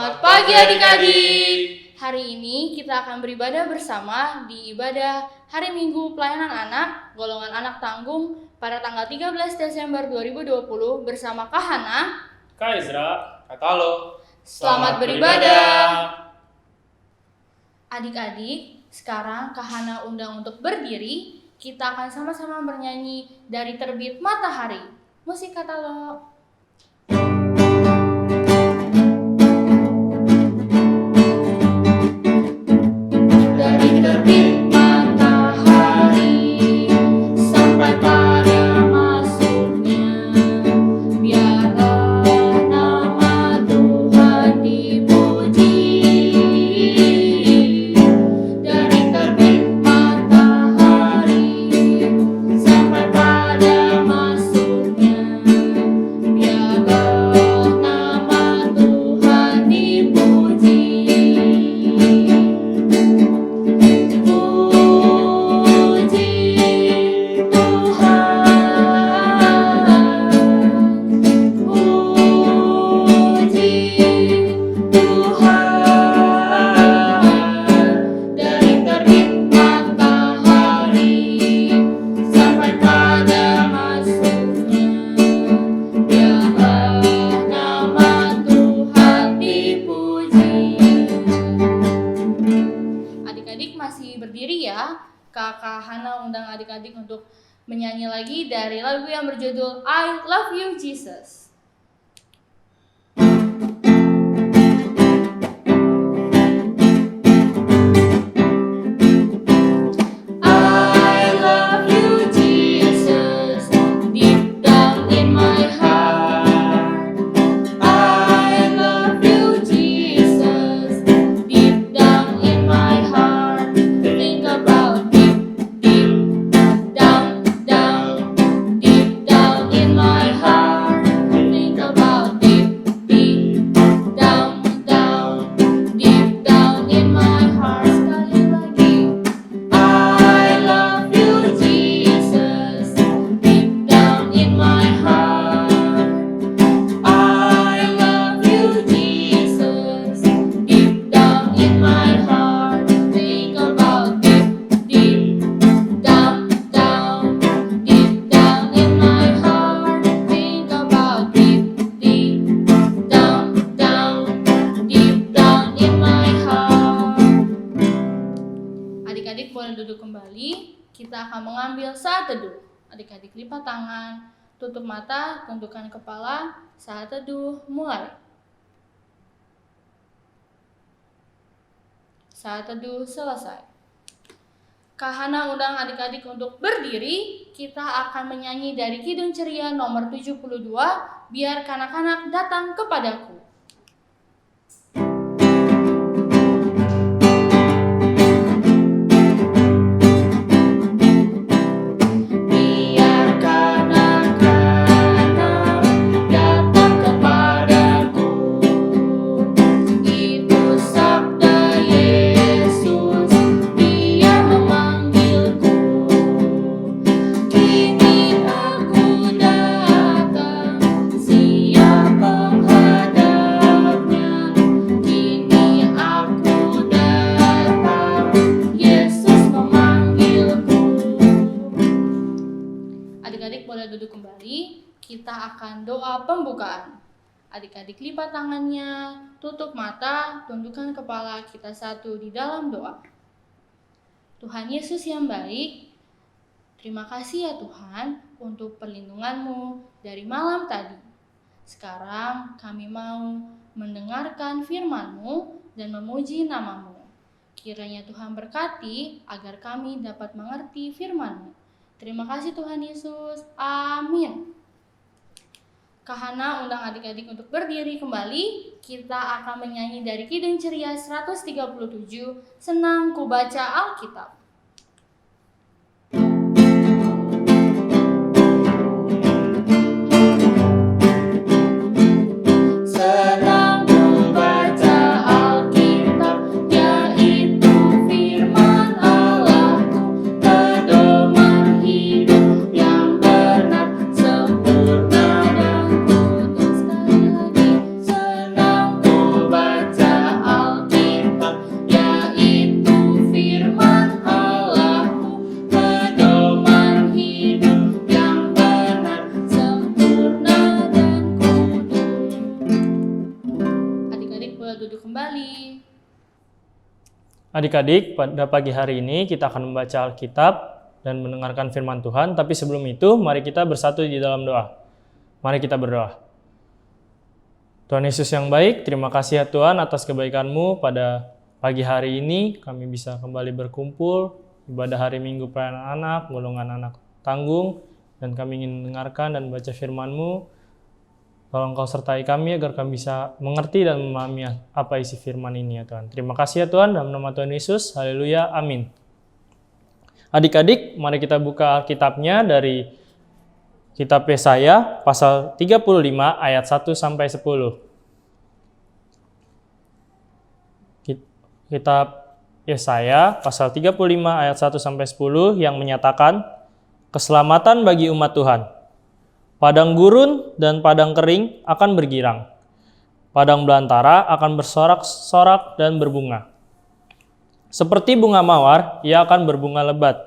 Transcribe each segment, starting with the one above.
Selamat pagi adik-adik. Hari ini kita akan beribadah bersama di ibadah Hari Minggu Pelayanan Anak, golongan anak tanggung pada tanggal 13 Desember 2020 bersama Kak Hana, Kak Ezra, Kak Talo. Selamat beribadah. Adik-adik, sekarang Kak Hana undang untuk berdiri. Kita akan sama-sama bernyanyi Dari Terbit Matahari. Musik Kak Talo. Dari terbit matahari sampai pada masuknya, biarlah nama Tuhan dipuji. Dari terbit matahari sampai pada masuknya, biarlah nama Tuhan dipuji. Masih berdiri ya. Kakak Hana undang adik-adik untuk menyanyi lagi dari lagu yang berjudul I Love You Jesus. Adik-adik boleh duduk kembali. Kita akan mengambil saat teduh. Adik-adik lipat tangan, tutup mata, tundukkan kepala. Saat teduh mulai. Saat teduh selesai. Kak Hana undang adik-adik untuk berdiri. Kita akan menyanyi dari Kidung Ceria nomor 72, Biar Kanak-kanak Datang Kepadaku. Adik-adik boleh duduk kembali. Kita akan doa pembukaan. Adik-adik lipat tangannya, tutup mata, tundukkan kepala, kita satu di dalam doa. Tuhan Yesus yang baik, terima kasih ya Tuhan untuk perlindungan-Mu dari malam tadi. Sekarang kami mau mendengarkan firman-Mu dan memuji nama-Mu. Kiranya Tuhan berkati agar kami dapat mengerti firman-Mu. Terima kasih Tuhan Yesus. Amin. Kak Hana undang adik-adik untuk berdiri kembali. Kita akan menyanyi dari Kidung Ceria 137, Senang Ku Baca Alkitab. Baca Adik-adik, pada pagi hari ini kita akan membaca Alkitab dan mendengarkan firman Tuhan. Tapi sebelum itu, mari kita bersatu di dalam doa. Mari kita berdoa. Tuhan Yesus yang baik, terima kasih ya Tuhan atas kebaikan-Mu pada pagi hari ini. Kami bisa kembali berkumpul, ibadah hari Minggu pelayanan anak, golongan anak tanggung, dan kami ingin mendengarkan dan baca firman-Mu. Tolong Kau sertai kami agar kami bisa mengerti dan memahami apa isi firman ini ya Tuhan. Terima kasih ya Tuhan, dalam nama Tuhan Yesus. Haleluya, amin. Adik-adik, mari kita buka Alkitabnya dari Kitab Yesaya pasal 35 ayat 1 sampai 10. Kitab Yesaya pasal 35 ayat 1 sampai 10 yang menyatakan keselamatan bagi umat Tuhan. Padang gurun dan padang kering akan bergirang. Padang belantara akan bersorak-sorak dan berbunga. Seperti bunga mawar, ia akan berbunga lebat.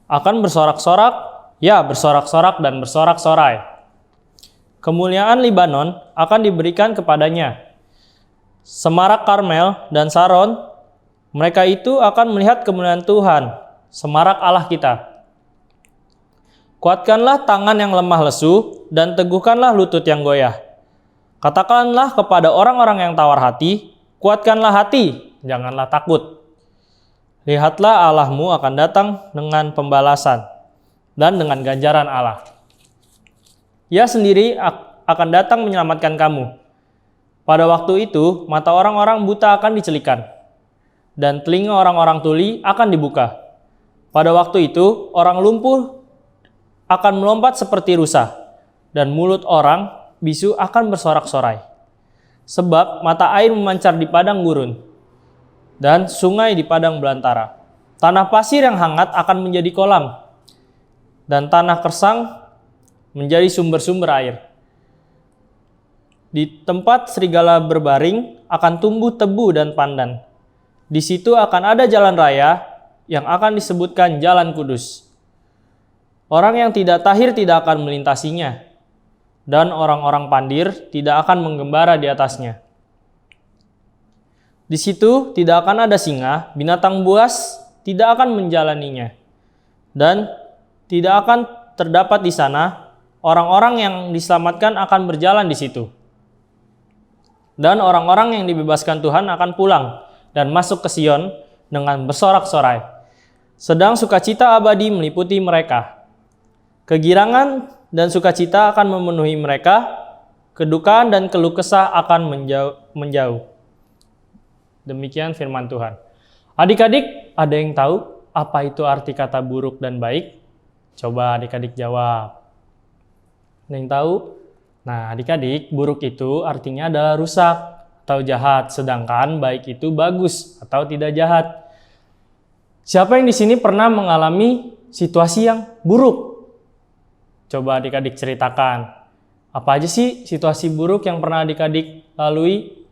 Akan bersorak-sorak, ya bersorak-sorak dan bersorak-sorai. Kemuliaan Libanon akan diberikan kepadanya. Semarak Karmel dan Saron, mereka itu akan melihat kemuliaan Tuhan, semarak Allah kita. Kuatkanlah tangan yang lemah lesu dan teguhkanlah lutut yang goyah. Katakanlah kepada orang-orang yang tawar hati, kuatkanlah hati, janganlah takut. Lihatlah Allahmu akan datang dengan pembalasan dan dengan ganjaran Allah. Ia sendiri akan datang menyelamatkan kamu. Pada waktu itu, mata orang-orang buta akan dicelikan, dan telinga orang-orang tuli akan dibuka. Pada waktu itu, orang lumpuh akan melompat seperti rusa, dan mulut orang bisu akan bersorak-sorai. Sebab mata air memancar di padang gurun, dan sungai di padang belantara. Tanah pasir yang hangat akan menjadi kolam, dan tanah kersang menjadi sumber-sumber air. Di tempat serigala berbaring akan tumbuh tebu dan pandan. Di situ akan ada jalan raya yang akan disebutkan Jalan Kudus. Orang yang tidak tahir tidak akan melintasinya, dan orang-orang pandir tidak akan menggembara di atasnya. Di situ tidak akan ada singa, binatang buas tidak akan menjalaninya, dan tidak akan terdapat di sana orang-orang yang diselamatkan akan berjalan di situ. Dan orang-orang yang dibebaskan Tuhan akan pulang dan masuk ke Sion dengan bersorak-sorai. Sedang sukacita abadi meliputi mereka. Kegirangan dan sukacita akan memenuhi mereka, kedukaan dan keluh kesah akan menjauh. Demikian firman Tuhan. Adik-adik, ada yang tahu apa itu arti kata buruk dan baik? Coba adik-adik jawab. Ada yang tahu? Nah, adik-adik, buruk itu artinya adalah rusak atau jahat, sedangkan baik itu bagus atau tidak jahat. Siapa yang di sini pernah mengalami situasi yang buruk? Coba adik-adik ceritakan. Apa aja sih situasi buruk yang pernah adik-adik lalui?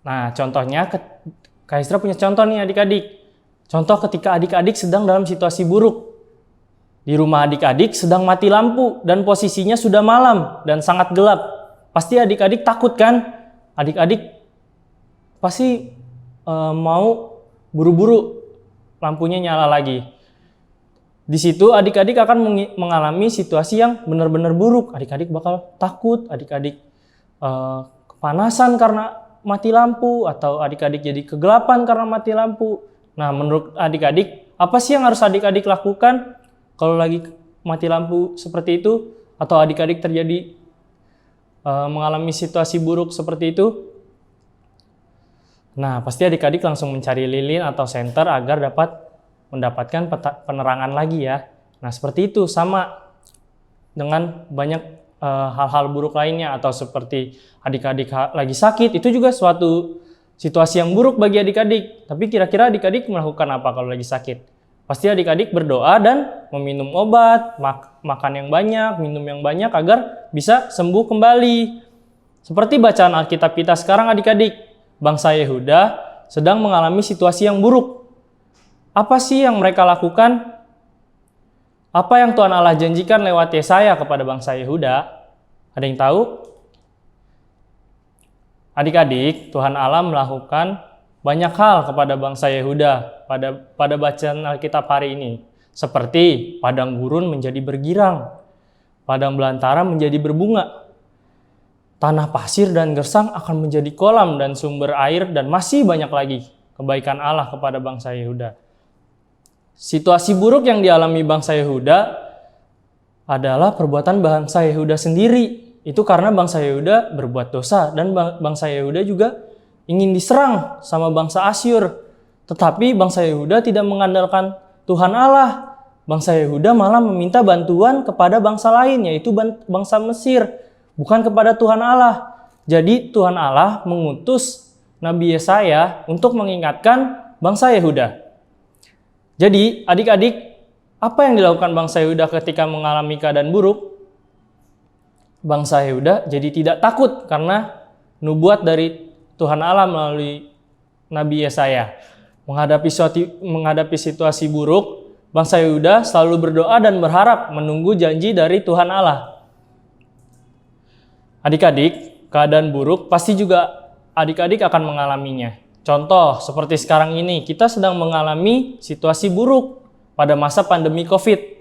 Nah, contohnya, Kak Isra punya contoh nih adik-adik. Contoh ketika adik-adik sedang dalam situasi buruk. Di rumah adik-adik sedang mati lampu dan posisinya sudah malam dan sangat gelap. Pasti adik-adik takut kan? Adik-adik pasti mau buru-buru lampunya nyala lagi. Di situ adik-adik akan mengalami situasi yang benar-benar buruk. Adik-adik bakal takut, adik-adik kepanasan karena mati lampu, atau adik-adik jadi kegelapan karena mati lampu. Nah, menurut adik-adik, apa sih yang harus adik-adik lakukan kalau lagi mati lampu seperti itu? Atau adik-adik terjadi mengalami situasi buruk seperti itu? Nah, pasti adik-adik langsung mencari lilin atau senter agar dapat mendapatkan penerangan lagi ya. Nah, seperti itu sama dengan banyak hal-hal buruk lainnya, atau seperti adik-adik lagi sakit, itu juga suatu situasi yang buruk bagi adik-adik. Tapi kira-kira adik-adik melakukan apa kalau lagi sakit? Pasti adik-adik berdoa dan meminum obat, makan yang banyak, minum yang banyak agar bisa sembuh kembali. Seperti bacaan Alkitab kita sekarang adik-adik, bangsa Yehuda sedang mengalami situasi yang buruk. Apa sih yang mereka lakukan? Apa yang Tuhan Allah janjikan lewat Yesaya kepada bangsa Yehuda? Ada yang tahu? Adik-adik, Tuhan Allah melakukan banyak hal kepada bangsa Yehuda pada bacaan Alkitab hari ini. Seperti padang gurun menjadi bergirang, padang belantara menjadi berbunga, tanah pasir dan gersang akan menjadi kolam dan sumber air, dan masih banyak lagi kebaikan Allah kepada bangsa Yehuda. Situasi buruk yang dialami bangsa Yehuda adalah perbuatan bangsa Yehuda sendiri. Itu karena bangsa Yehuda berbuat dosa dan bangsa Yehuda juga ingin diserang sama bangsa Asyur. Tetapi bangsa Yehuda tidak mengandalkan Tuhan Allah. Bangsa Yehuda malah meminta bantuan kepada bangsa lain, yaitu bangsa Mesir, bukan kepada Tuhan Allah. Jadi Tuhan Allah mengutus Nabi Yesaya untuk mengingatkan bangsa Yehuda. Jadi adik-adik, apa yang dilakukan bangsa Yehuda ketika mengalami keadaan buruk? Bangsa Yehuda jadi tidak takut karena nubuat dari Tuhan Allah melalui Nabi Yesaya. Menghadapi situasi buruk, bangsa Yehuda selalu berdoa dan berharap menunggu janji dari Tuhan Allah. Adik-adik, keadaan buruk pasti juga adik-adik akan mengalaminya. Contoh, seperti sekarang ini, kita sedang mengalami situasi buruk pada masa pandemi COVID.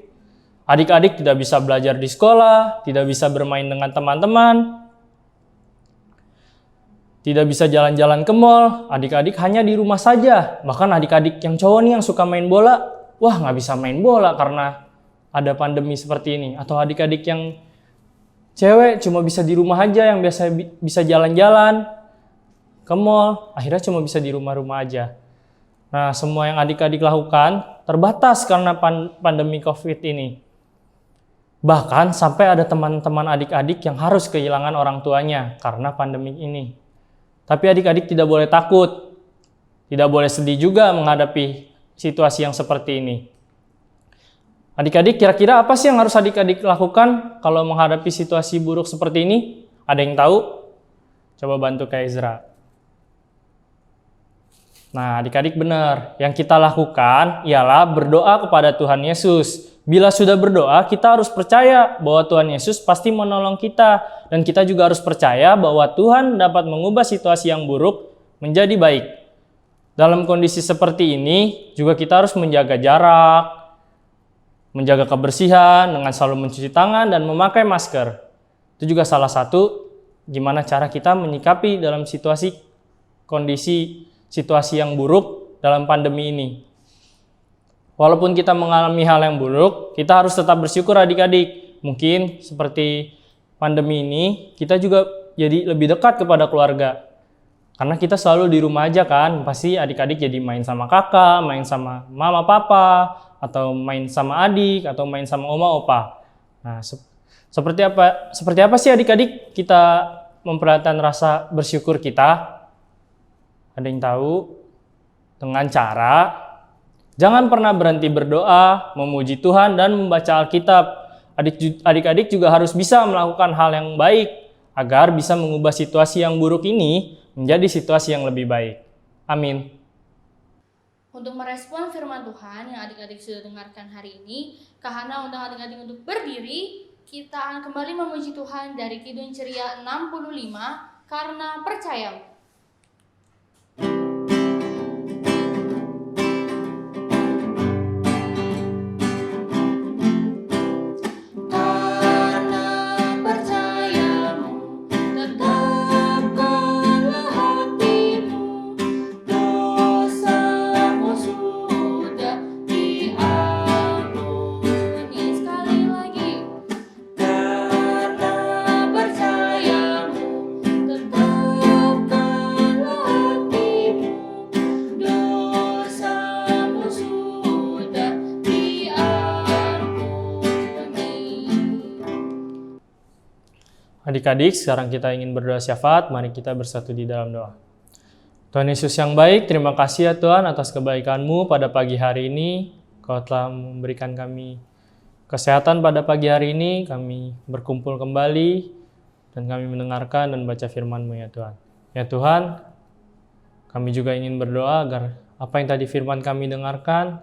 Adik-adik tidak bisa belajar di sekolah, tidak bisa bermain dengan teman-teman, tidak bisa jalan-jalan ke mall, adik-adik hanya di rumah saja. Bahkan adik-adik yang cowok nih yang suka main bola, wah nggak bisa main bola karena ada pandemi seperti ini. Atau adik-adik yang cewek cuma bisa di rumah aja, yang biasa bisa jalan-jalan ke mall, akhirnya cuma bisa di rumah-rumah aja. Nah, semua yang adik-adik lakukan terbatas karena pandemi COVID ini. Bahkan sampai ada teman-teman adik-adik yang harus kehilangan orang tuanya karena pandemi ini. Tapi adik-adik tidak boleh takut, tidak boleh sedih juga menghadapi situasi yang seperti ini. Adik-adik, kira-kira apa sih yang harus adik-adik lakukan kalau menghadapi situasi buruk seperti ini? Ada yang tahu? Coba bantu Kak Ezra. Nah, adik-adik benar. Yang kita lakukan ialah berdoa kepada Tuhan Yesus. Bila sudah berdoa, kita harus percaya bahwa Tuhan Yesus pasti menolong kita. Dan kita juga harus percaya bahwa Tuhan dapat mengubah situasi yang buruk menjadi baik. Dalam kondisi seperti ini, juga kita harus menjaga jarak, menjaga kebersihan dengan selalu mencuci tangan dan memakai masker. Itu juga salah satu gimana cara kita menyikapi dalam kondisi situasi yang buruk dalam pandemi ini. Walaupun kita mengalami hal yang buruk, kita harus tetap bersyukur adik-adik. Mungkin seperti pandemi ini, kita juga jadi lebih dekat kepada keluarga. Karena kita selalu di rumah aja kan, pasti adik-adik jadi main sama kakak, main sama mama papa, atau main sama adik, atau main sama oma opa. Nah, seperti apa sih adik-adik kita memperlihatkan rasa bersyukur kita? Ada yang tahu? Dengan cara jangan pernah berhenti berdoa, memuji Tuhan, dan membaca Alkitab. Adik-adik juga harus bisa melakukan hal yang baik agar bisa mengubah situasi yang buruk ini menjadi situasi yang lebih baik. Amin. Untuk merespon firman Tuhan yang adik-adik sudah dengarkan hari ini, Kak Hana undang adik-adik untuk berdiri. Kita akan kembali memuji Tuhan dari Kidung Ceria 65, Karena Percayamu. Adik-adik, sekarang kita ingin berdoa syafaat, mari kita bersatu di dalam doa. Tuhan Yesus yang baik, terima kasih ya Tuhan atas kebaikan-Mu pada pagi hari ini. Kau telah memberikan kami kesehatan pada pagi hari ini, kami berkumpul kembali, dan kami mendengarkan dan baca firman-Mu ya Tuhan. Ya Tuhan, kami juga ingin berdoa agar apa yang tadi firman kami dengarkan,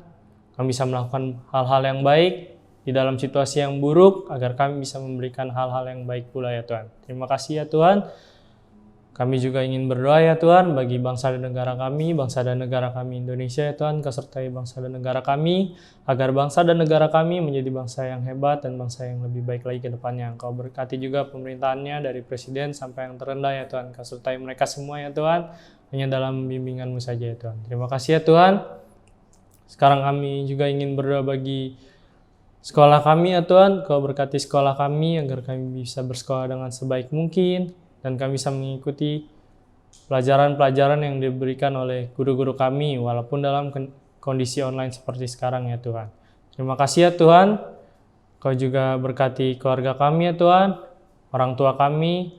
kami bisa melakukan hal-hal yang baik, di dalam situasi yang buruk, agar kami bisa memberikan hal-hal yang baik pula ya Tuhan. Terima kasih ya Tuhan. Kami juga ingin berdoa ya Tuhan bagi bangsa dan negara kami Indonesia ya Tuhan, Kau sertai bangsa dan negara kami, agar bangsa dan negara kami menjadi bangsa yang hebat dan bangsa yang lebih baik lagi ke depannya. Kau berkati juga pemerintahannya dari presiden sampai yang terendah ya Tuhan, Kau sertai mereka semua ya Tuhan, hanya dalam bimbingan-Mu saja ya Tuhan. Terima kasih ya Tuhan. Sekarang kami juga ingin berdoa bagi sekolah kami ya Tuhan, Kau berkati sekolah kami agar kami bisa bersekolah dengan sebaik mungkin, dan kami bisa mengikuti pelajaran-pelajaran yang diberikan oleh guru-guru kami walaupun dalam kondisi online seperti sekarang ya Tuhan. Terima kasih ya Tuhan. Kau juga berkati keluarga kami ya Tuhan, orang tua kami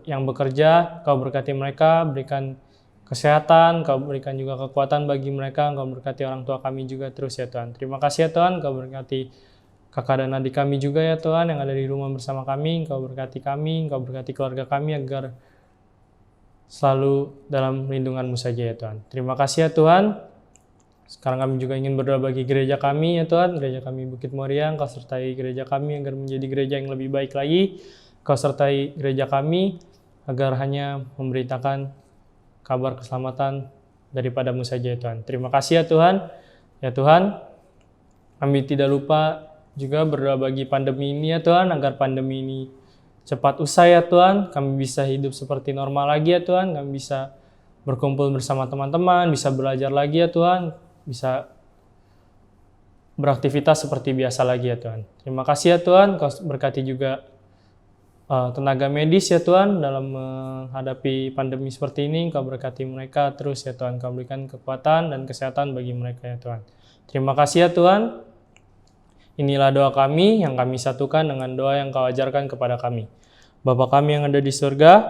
yang bekerja, Kau berkati mereka, berikan kesehatan, Kau berikan juga kekuatan bagi mereka, Kau berkati orang tua kami juga terus ya Tuhan. Terima kasih ya Tuhan, Kau berkati kakak dan adik kami juga ya Tuhan yang ada di rumah bersama kami, Kau berkati kami, Kau berkati keluarga kami agar selalu dalam lindungan-Mu saja ya Tuhan. Terima kasih ya Tuhan. Sekarang kami juga ingin berdoa bagi gereja kami ya Tuhan, gereja kami Bukit Moriang, Kau sertai gereja kami agar menjadi gereja yang lebih baik lagi. Kau sertai gereja kami agar hanya memberitakan kabar keselamatan daripada-Mu saja ya Tuhan. Terima kasih ya Tuhan. Ya Tuhan, kami tidak lupa juga berdoa bagi pandemi ini ya Tuhan, agar pandemi ini cepat usai ya Tuhan, kami bisa hidup seperti normal lagi ya Tuhan, kami bisa berkumpul bersama teman-teman, bisa belajar lagi ya Tuhan, bisa beraktivitas seperti biasa lagi ya Tuhan. Terima kasih ya Tuhan, Kau berkati juga tenaga medis ya Tuhan dalam menghadapi pandemi seperti ini, Kau berkati mereka terus ya Tuhan, Kau berikan kekuatan dan kesehatan bagi mereka ya Tuhan. Terima kasih ya Tuhan. Inilah doa kami yang kami satukan dengan doa yang Kau ajarkan kepada kami. Bapa kami yang ada di surga,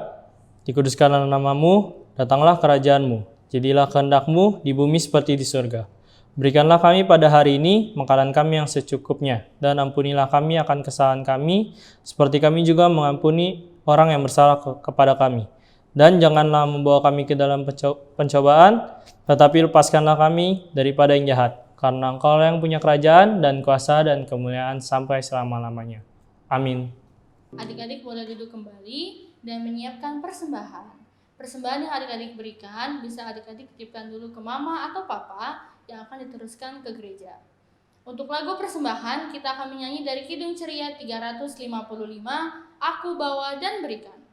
dikuduskanlah nama-Mu, datanglah kerajaan-Mu, jadilah kehendak-Mu di bumi seperti di surga. Berikanlah kami pada hari ini makanan kami yang secukupnya, dan ampunilah kami akan kesalahan kami, seperti kami juga mengampuni orang yang bersalah kepada kami. Dan janganlah membawa kami ke dalam pencobaan, tetapi lepaskanlah kami daripada yang jahat. Karena Engkau yang punya kerajaan dan kuasa dan kemuliaan sampai selama-lamanya. Amin. Adik-adik boleh duduk kembali dan menyiapkan persembahan. Persembahan yang adik-adik berikan bisa adik-adik titipkan dulu ke mama atau papa yang akan diteruskan ke gereja. Untuk lagu persembahan kita akan menyanyi dari Kidung Ceria 355, Aku Bawa dan Berikan.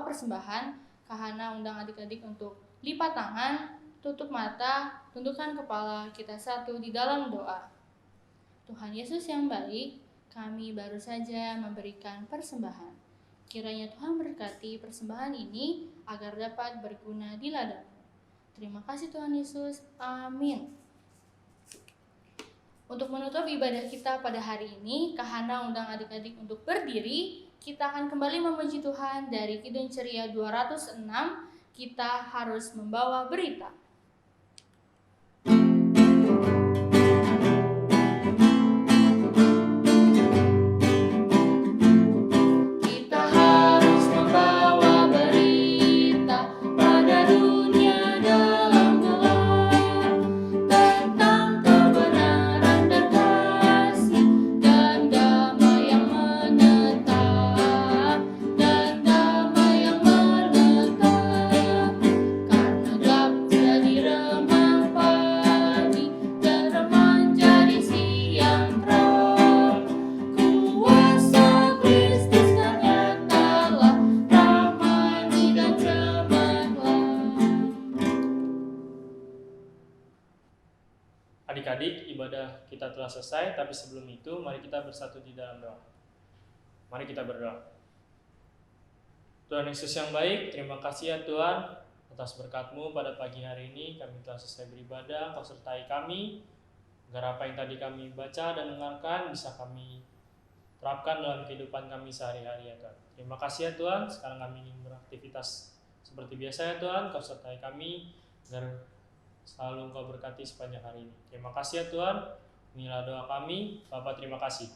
Persembahan, Kahana undang adik-adik untuk lipat tangan, tutup mata, tundukkan kepala kita satu di dalam doa. Tuhan Yesus yang baik, kami baru saja memberikan persembahan. Kiranya Tuhan berkati persembahan ini agar dapat berguna di ladang-Mu. Terima kasih Tuhan Yesus. Amin. Untuk menutup ibadah kita pada hari ini, Kahana undang adik-adik untuk berdiri. Kita akan kembali memuji Tuhan dari Kidung Ceria 206, Kita Harus Membawa Berita. Adik-adik, ibadah kita telah selesai, tapi sebelum itu mari kita bersatu di dalam doa. Mari kita berdoa. Tuhan Yesus yang baik, terima kasih ya Tuhan Atas berkat-Mu pada pagi hari ini kami telah selesai beribadah, Kau sertai kami, agar apa yang tadi kami baca dan dengarkan bisa kami terapkan dalam kehidupan kami sehari-hari ya Tuhan. Terima kasih ya Tuhan, sekarang kami ingin beraktivitas seperti biasa ya Tuhan, Kau sertai kami, agar selalu Engkau berkati sepanjang hari ini. Terima kasih ya Tuhan, inilah doa kami, Bapa terima kasih.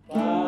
Bapa